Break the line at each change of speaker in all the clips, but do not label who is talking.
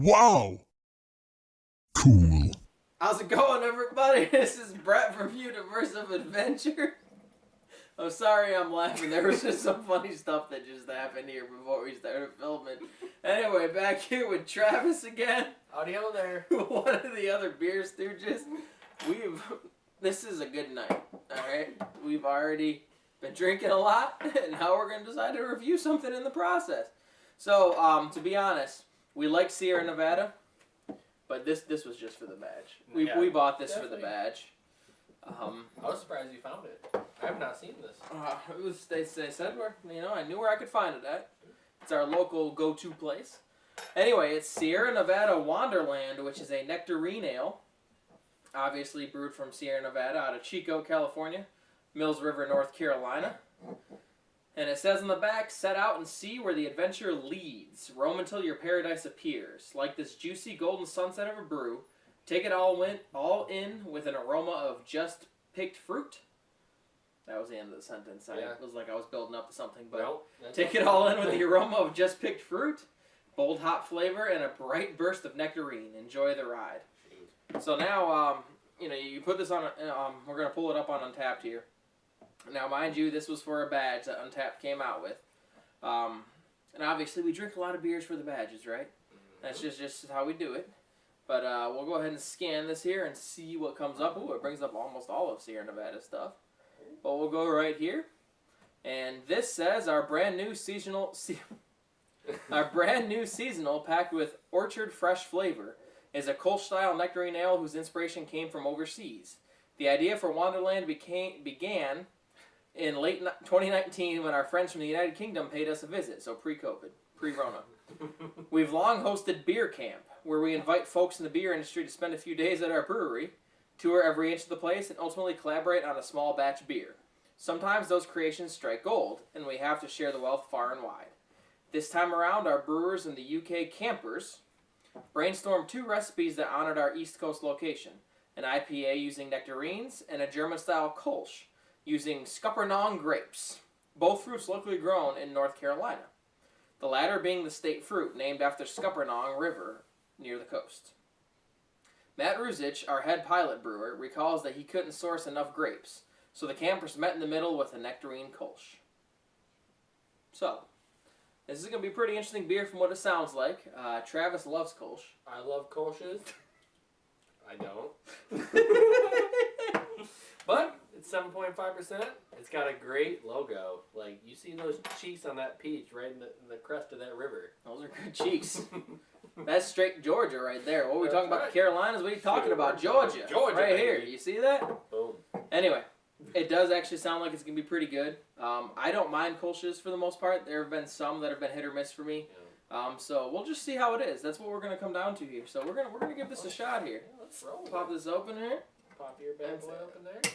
Wow! Cool.
How's it going, everybody? This is Brett from Universe of Adventure. I'm sorry I'm laughing. There was just some funny stuff that just happened here before we started filming. Anyway, back here with Travis again.
Howdy ho there.
One of the other Beer Stooges. This is a good night, alright? We've already been drinking a lot, and now we're going to decide to review something in the process. So, to be honest, we like Sierra Nevada, but this was just for the badge. We bought this definitely for the badge.
I was surprised you found it. I have not seen this.
They said I knew where I could find it at. It's our local go-to place. Anyway, it's Sierra Nevada Wanderland, which is a nectarine ale, obviously brewed from Sierra Nevada out of Chico, California, Mills River, North Carolina. And it says on the back, set out and see where the adventure leads. Roam until your paradise appears. Like this juicy golden sunset of a brew, take it all in with an aroma of just picked fruit. That was the end of the sentence. It was like I was building up to something, but
well,
take it all in with the aroma of just picked fruit, bold hop flavor, and a bright burst of nectarine. Enjoy the ride. So now, you put this on. We're gonna pull it up on Untapped here. Now, mind you, this was for a badge that Untapped came out with. And obviously, we drink a lot of beers for the badges, right? That's just how we do it. But we'll go ahead and scan this here and see what comes up. Ooh, it brings up almost all of Sierra Nevada stuff. But we'll go right here. And this says our brand new seasonal packed with orchard fresh flavor is a Kölsch-style nectarine ale whose inspiration came from overseas. The idea for Wanderland began in late 2019 when our friends from the United Kingdom paid us a visit, so pre-COVID, pre-Rona. We've long hosted Beer Camp, where we invite folks in the beer industry to spend a few days at our brewery, tour every inch of the place, and ultimately collaborate on a small batch beer. Sometimes those creations strike gold, and we have to share the wealth far and wide. This time around, our brewers and the UK campers brainstormed 2 recipes that honored our East Coast location, an IPA using nectarines, and a German-style Kölsch using Scuppernong grapes, both fruits locally grown in North Carolina, the latter being the state fruit named after Scuppernong River near the coast. Matt Ruzich, our head pilot brewer, recalls that he couldn't source enough grapes, so the campers met in the middle with a nectarine Kölsch. So, this is going to be a pretty interesting beer from what it sounds like. Travis loves Kölsch.
I love Kölsches. I don't. But it's 7.5%. It's got a great logo. Like, you see those cheeks on that peach right in the crest of that river.
Those are good cheeks. That's straight Georgia right there. What are we talking about? The Carolinas? What are you talking about? Georgia.
Georgia.
Right here. You see that?
Boom.
Anyway, it does actually sound like it's going to be pretty good. I don't mind Kölsches for the most part. There have been some that have been hit or miss for me. Yeah. So we'll just see how it is. That's what we're going to come down to here. So we're gonna give this a shot here.
Yeah, let's roll.
Pop this open here.
Pop your bad boy open there.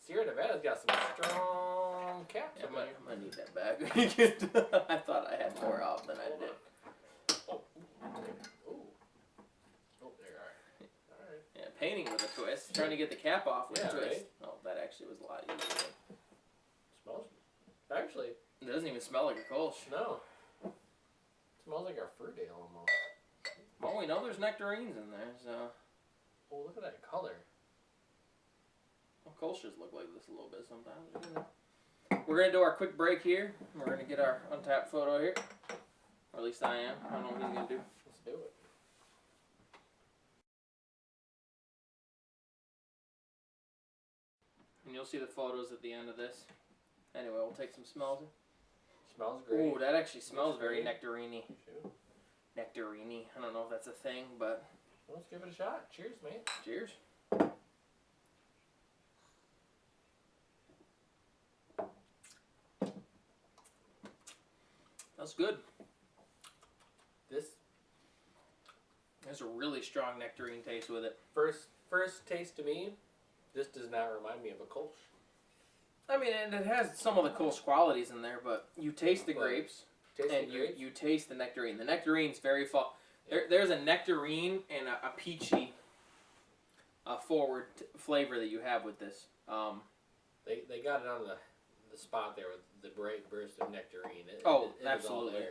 Sierra Nevada's got some strong caps.
Yeah, I'm gonna need that back. I thought I had more off than I did.
Oh, there are. All right.
Yeah, painting with a twist. Trying to get the cap off with a twist.
Right?
Oh, that actually was a lot easier.
Smells. Actually,
it doesn't even smell like a Kölsch.
No. It smells like our fruit ale almost.
Well, we know there's nectarines in there, so.
Oh, look at that color.
Well, Kölsches look like this a little bit sometimes. We're going to do our quick break here. We're going to get our Untapped photo here. Or at least I am. I don't know what he's going to do.
Let's do it.
And you'll see the photos at the end of this. Anyway, we'll take some smells.
Smells great.
Ooh, that actually smells very nectarine-y.
Shoot.
Nectarine-y. I don't know if that's a thing, but...
Let's give it a shot. Cheers, mate.
Cheers. That's good. There's a really strong nectarine taste with it.
First taste to me, this does not remind me of a Kölsch.
I mean, and it has some of the Kölsch qualities in there, but you taste the grapes, you taste the nectarine. The nectarine's very fall. There's a nectarine and a peachy forward flavor that you have with this.
They got it on the spot there with the bright burst of nectarine.
Absolutely.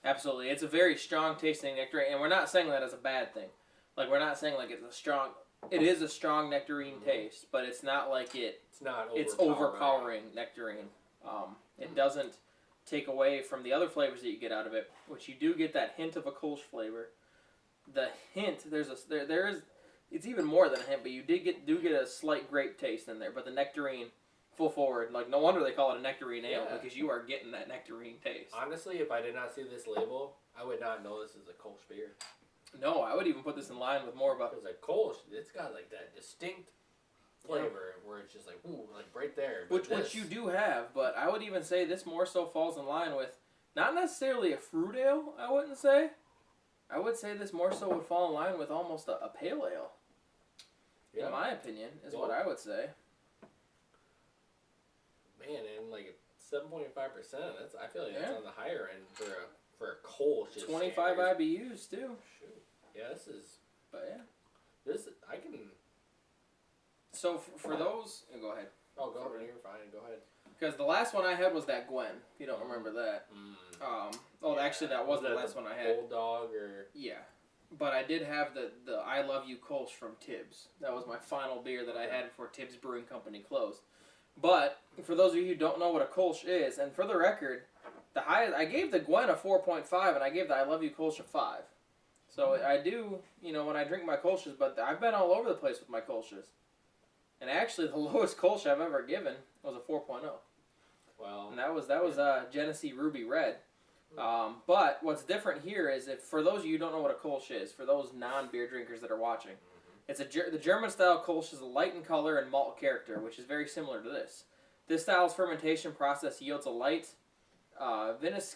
Absolutely. It's a very strong tasting nectarine, and we're not saying that as a bad thing. Like, we're not saying like it's a strong... It is a strong nectarine taste, but it's not like
It's not overpowering.
It's overpowering nectarine. It doesn't take away from the other flavors that you get out of it, which you do get that hint of a Kölsch flavor. The hint, there is... It's even more than a hint, but you do get a slight grape taste in there, but the nectarine... Full forward. Like, no wonder they call it a nectarine ale, because you are getting that nectarine taste.
Honestly, if I did not see this label, I would not know this is a Kölsch beer.
No, I would even put this in line with more about...
Because like Kölsch, it's got like that distinct flavor where it's just like, ooh, like right there.
Which you do have, but I would even say this more so falls in line with, not necessarily a fruit ale, I wouldn't say. I would say this more so would fall in line with almost a pale ale. Yeah. In my opinion, is what I would say.
Man, and like 7.5%. That's I feel like that's on the higher end for a Kölsch.
25 IBUs too.
Shoot. Yeah, this is.
But yeah.
This I can.
So for those, go ahead.
Oh, go ahead. You're fine. Go ahead.
Because the last one I had was that Gwen. If you don't remember that. Actually, that was the last one I had.
Bulldog or.
Yeah. But I did have the I Love You Kölsch from Tibbs. That was my final beer that I had before Tibbs Brewing Company closed. But for those of you who don't know what a Kölsch is, and for the record, the highest I gave the Gwen a 4.5, and I gave the I Love You Kölsch a 5. So I do, when I drink my Kölsches, but I've been all over the place with my Kölsches. And actually, the lowest Kölsch I've ever given was a 4.0.
Wow. And
that was Genesee Ruby Red. But what's different here is, if for those of you who don't know what a Kölsch is, for those non-beer drinkers that are watching, the German-style Kölsch is light in color and malt character, which is very similar to this. This style's fermentation process yields a light vinous,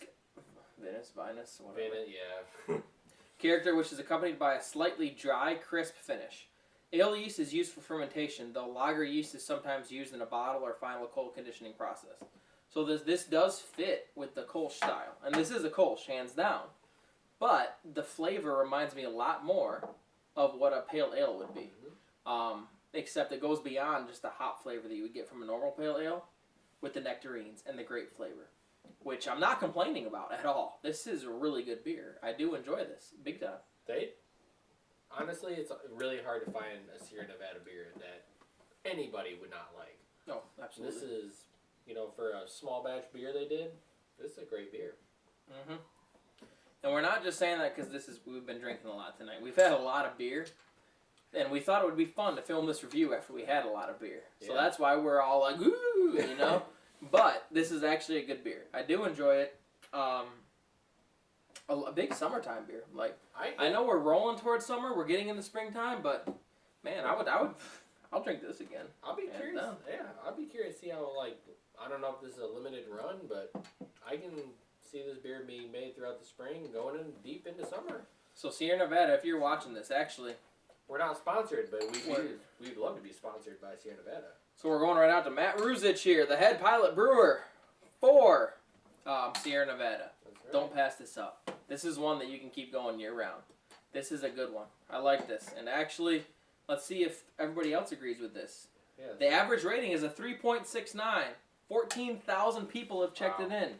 character, which is accompanied by a slightly dry, crisp finish. Ale yeast is used for fermentation, though lager yeast is sometimes used in a bottle or final cold conditioning process. So this does fit with the Kölsch style, and this is a Kölsch, hands down. But the flavor reminds me a lot more of what a pale ale would be. Except it goes beyond just the hop flavor that you would get from a normal pale ale with the nectarines and the grape flavor, which I'm not complaining about at all. This is a really good beer. I do enjoy this, big time.
Honestly, it's really hard to find a Sierra Nevada beer that anybody would not like.
No, absolutely.
This is, for a small batch beer they did, this is a great beer.
And we're not just saying that because we've been drinking a lot tonight. We've had a lot of beer, and we thought it would be fun to film this review after we had a lot of beer. So that's why we're all like, ooh, But this is actually a good beer. I do enjoy it. A big summertime beer. Like, I know we're rolling towards summer. We're getting into springtime, but man, I'll drink this again.
I'll be curious. Yeah, I'll be curious to see how, I don't know if this is a limited run, but I can see this beer being made throughout the spring, going in deep into summer.
So Sierra Nevada, if you're watching this, actually,
we're not sponsored, but we'd love to be sponsored by Sierra Nevada.
So we're going right out to Matt Ruzich here, the head pilot brewer for Sierra Nevada. Right. Don't pass this up. This is one that you can keep going year round. This is a good one. I like this. And actually, let's see if everybody else agrees with this. Yes. The average rating is a 3.69. 14,000 people have checked it in.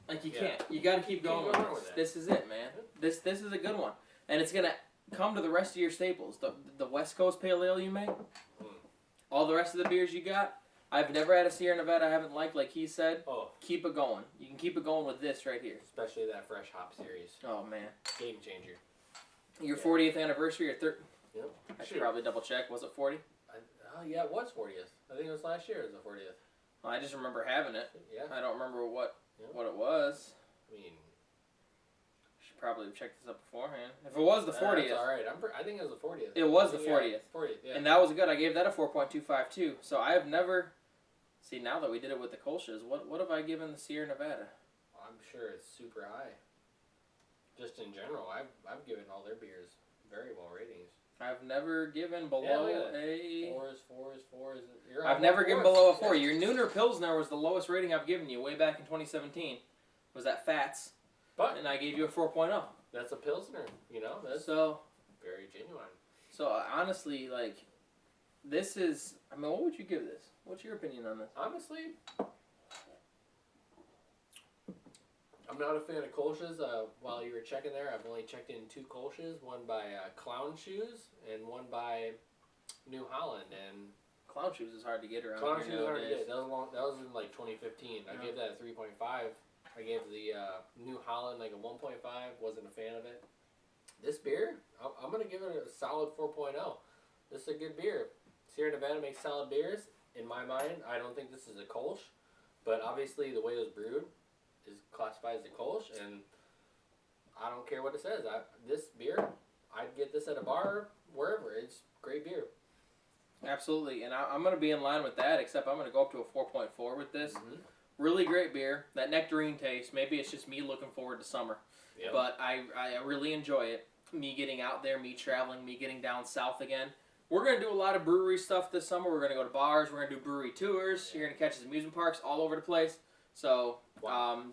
Like, you can't. You got to keep going with this. This is it, man. This is a good one. And it's going to come to the rest of your staples. The West Coast Pale Ale you make. All the rest of the beers you got. I've never had a Sierra Nevada I haven't liked, like he said. Keep it going. You can keep it going with this right here.
Especially that Fresh Hop series.
Oh, man.
Game changer.
Your 40th anniversary or third?
Yep.
I should probably double check. Was it 40?
Yeah, it was 40th. I think it was last year it was the 40th.
Well, I just remember having it.
Yeah.
I don't remember what it was.
I mean,
should probably have checked this up beforehand. If it was the 40th.
That's all right. I think it was the 40th.
It was the 40th.
40th, yeah.
And that was good. I gave that a 4.25 too. So I have never... See, now that we did it with the Kölsches, what have I given the Sierra Nevada?
I'm sure it's super high. Just in general, I've given all their beers very well ratings.
I've never given below a...
Fours.
I've never given below a 4. Your Nooner Pilsner was the lowest rating I've given you way back in 2017. Was that Fats? And I gave you a 4.0.
That's a Pilsner, That's very genuine.
So honestly, this is... I mean, what would you give this? What's your opinion on this?
Honestly, I'm not a fan of Kölsch's. While you were checking there, I've only checked in 2 Kölsch's, one by Clown Shoes and one by New Holland. And
Clown Shoes is hard to get around
Clown
here
Shoes are hard to
nowadays.
get. That was in like 2015. I gave that a 3.5. I gave the New Holland like a 1.5. Wasn't a fan of it. This beer, I'm going to give it a solid 4.0. This is a good beer. Sierra Nevada makes solid beers. In my mind, I don't think this is a Kölsch, but obviously the way it was brewed is classified as a Kölsch, and I don't care what it says. This beer, I'd get this at a bar, wherever. It's great beer.
Absolutely, and I'm going to be in line with that, except I'm going to go up to a 4.4 with this.
Mm-hmm.
Really great beer. That nectarine taste, maybe it's just me looking forward to summer,
Yep.
but I really enjoy it. Me getting out there, me traveling, me getting down south again. We're going to do a lot of brewery stuff this summer. We're going to go to bars. We're going to do brewery tours. You're going to catch us at amusement parks all over the place. So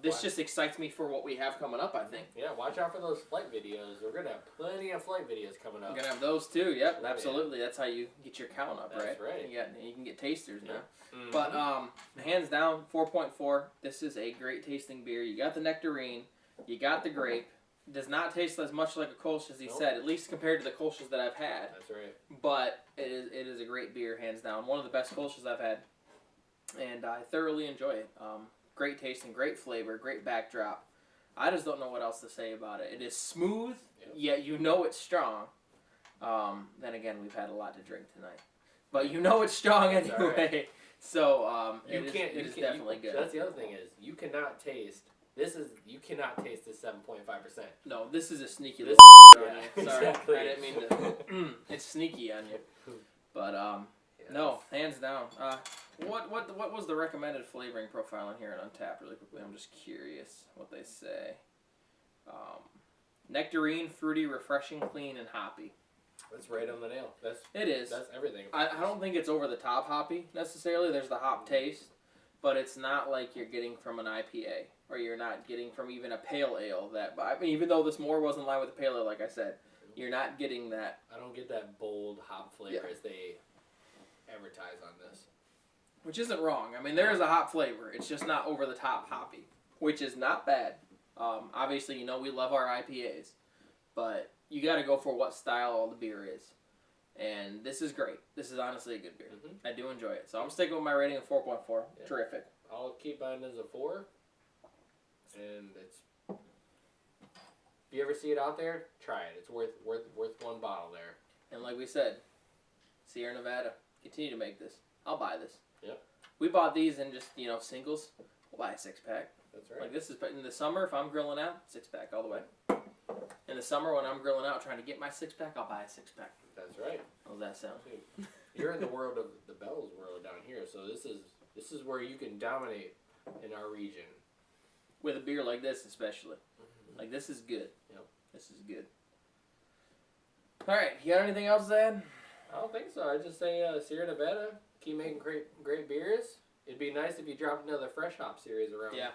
this just excites me for what we have coming up, I think.
Yeah, watch out for those flight videos. We're going to have plenty of flight videos coming up.
We're going to have those too. Yep,
Oh,
absolutely. That's how you get your count up,
That's right.
You can get tasters now.
Mm-hmm.
But hands down, 4.4. This is a great tasting beer. You got the nectarine. You got the grape. Does not taste as much like a Kölsch as he said, at least compared to the Kölsch's that I've had.
That's right.
But it is a great beer, hands down. One of the best Kölsch's I've had. And I thoroughly enjoy it. Great tasting, great flavor, great backdrop. I just don't know what else to say about it. It is smooth, yet you know it's strong. Then again, we've had a lot to drink tonight. But you know it's strong anyway. Right. So it is definitely good.
That's the other thing is, you cannot taste... You cannot taste this 7.5%.
No, this is a sneaky
this
little on you. Sorry,
exactly.
I didn't mean to. It's sneaky on you. But
Yes.
no, hands down. What was the recommended flavoring profile in here on Untappd? Really quickly, I'm just curious what they say. Nectarine, fruity, refreshing, clean, and hoppy.
That's right on the nail.
It is.
That's everything.
I don't think it's over the top hoppy necessarily. There's the hop taste, but it's not like you're getting from an IPA. Or you're not getting from even a pale ale. I mean, even though this more was in line with the pale ale, like I said, you're not getting that.
I don't get that bold hop flavor as they advertise on this.
Which isn't wrong. I mean, there is a hop flavor. It's just not over the top hoppy, which is not bad. Obviously, we love our IPAs, but you got to go for what style all the beer is. And this is great. This is honestly a good beer.
Mm-hmm.
I do enjoy it. So I'm sticking with my rating of 4.4. Yeah. Terrific.
I'll keep mine as a 4. And if you ever see it out there, try it. It's worth one bottle there.
And like we said, Sierra Nevada, continue to make this. I'll buy this.
Yep.
We bought these in just singles. We'll buy a 6-pack.
That's right.
Like this is in the summer if I'm grilling out, 6-pack all the way. In the summer when I'm grilling out trying to get my 6-pack, I'll buy a 6-pack.
That's right.
How's that sound?
You're in the world of the Bells world down here, so this is where you can dominate in our region.
With a beer like this, especially. Mm-hmm. Like, this is good.
Yep.
This is good. All right. You got anything else to add?
I don't think so. I just say Sierra Nevada, keep making great beers. It'd be nice if you dropped another fresh hop series around.
Yeah.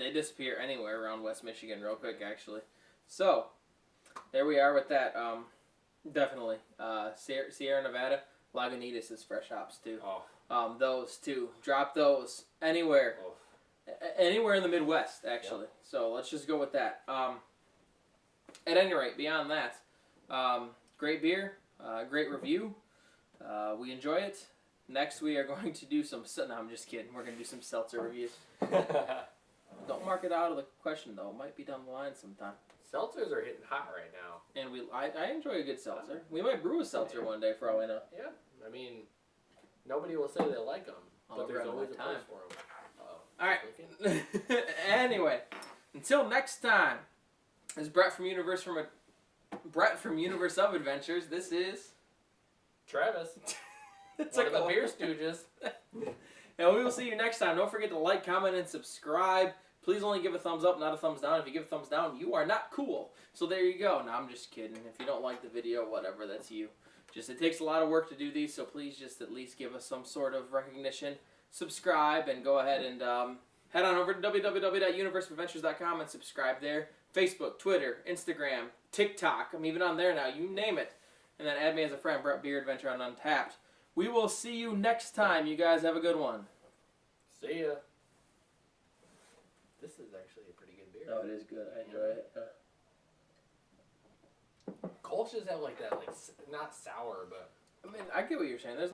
They disappear anywhere around West Michigan real quick, actually. So, there we are with that. Definitely. Sierra Nevada, Lagunitas is fresh hops, too.
Oh.
Those two. Drop those anywhere.
Oh.
Anywhere in the Midwest, actually. Yep. So let's just go with that. At any rate, beyond that, great beer, great review. We enjoy it. Next, we are going to do some... No, I'm just kidding. We're going to do some seltzer reviews. Don't mark it out of the question, though. It might be down the line sometime.
Seltzers are hitting hot right now.
And I enjoy a good seltzer. We might brew a seltzer one day for all we know.
Yeah. I mean, nobody will say they like them, but there's always a place for them.
All right. Anyway, until next time, this is Brett from Universe of Adventures. This is
Travis.
It's
one of the Beer Stooges.
And we will see you next time. Don't forget to like, comment, and subscribe. Please only give a thumbs up, not a thumbs down. If you give a thumbs down, you are not cool. So there you go. No, I'm just kidding. If you don't like the video, whatever, that's you. It takes a lot of work to do these, so please just at least give us some sort of recognition. Subscribe, and go ahead and head on over to www.universeofadventures.com and subscribe there. Facebook, Twitter, Instagram, TikTok. I'm even on there now. You name it. And then add me as a friend, Brett Beer Adventure on Untappd. We will see you next time. You guys have a good one.
See ya. This is actually a pretty good beer.
No, it is good. I enjoy it.
Kölsches have like that, like not sour, but
I mean, I get what you're saying. There's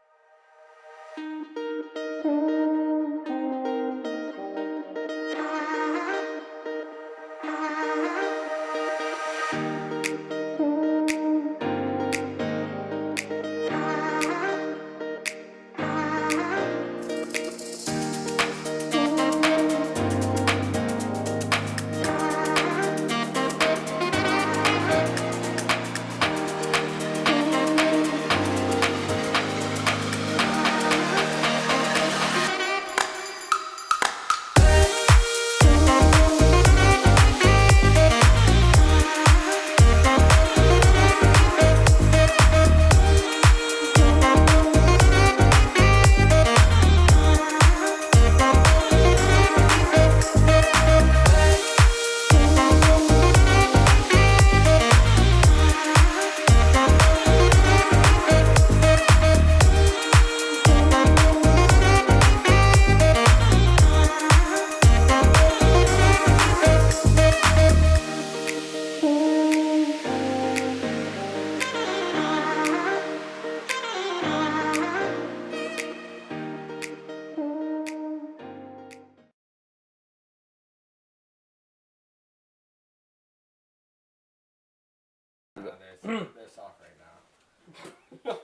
they're soft right now.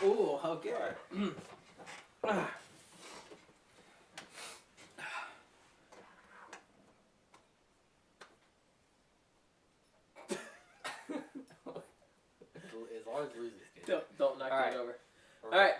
ooh, okay.
As long as it loses,
Don't knock
All right.
it over. All right,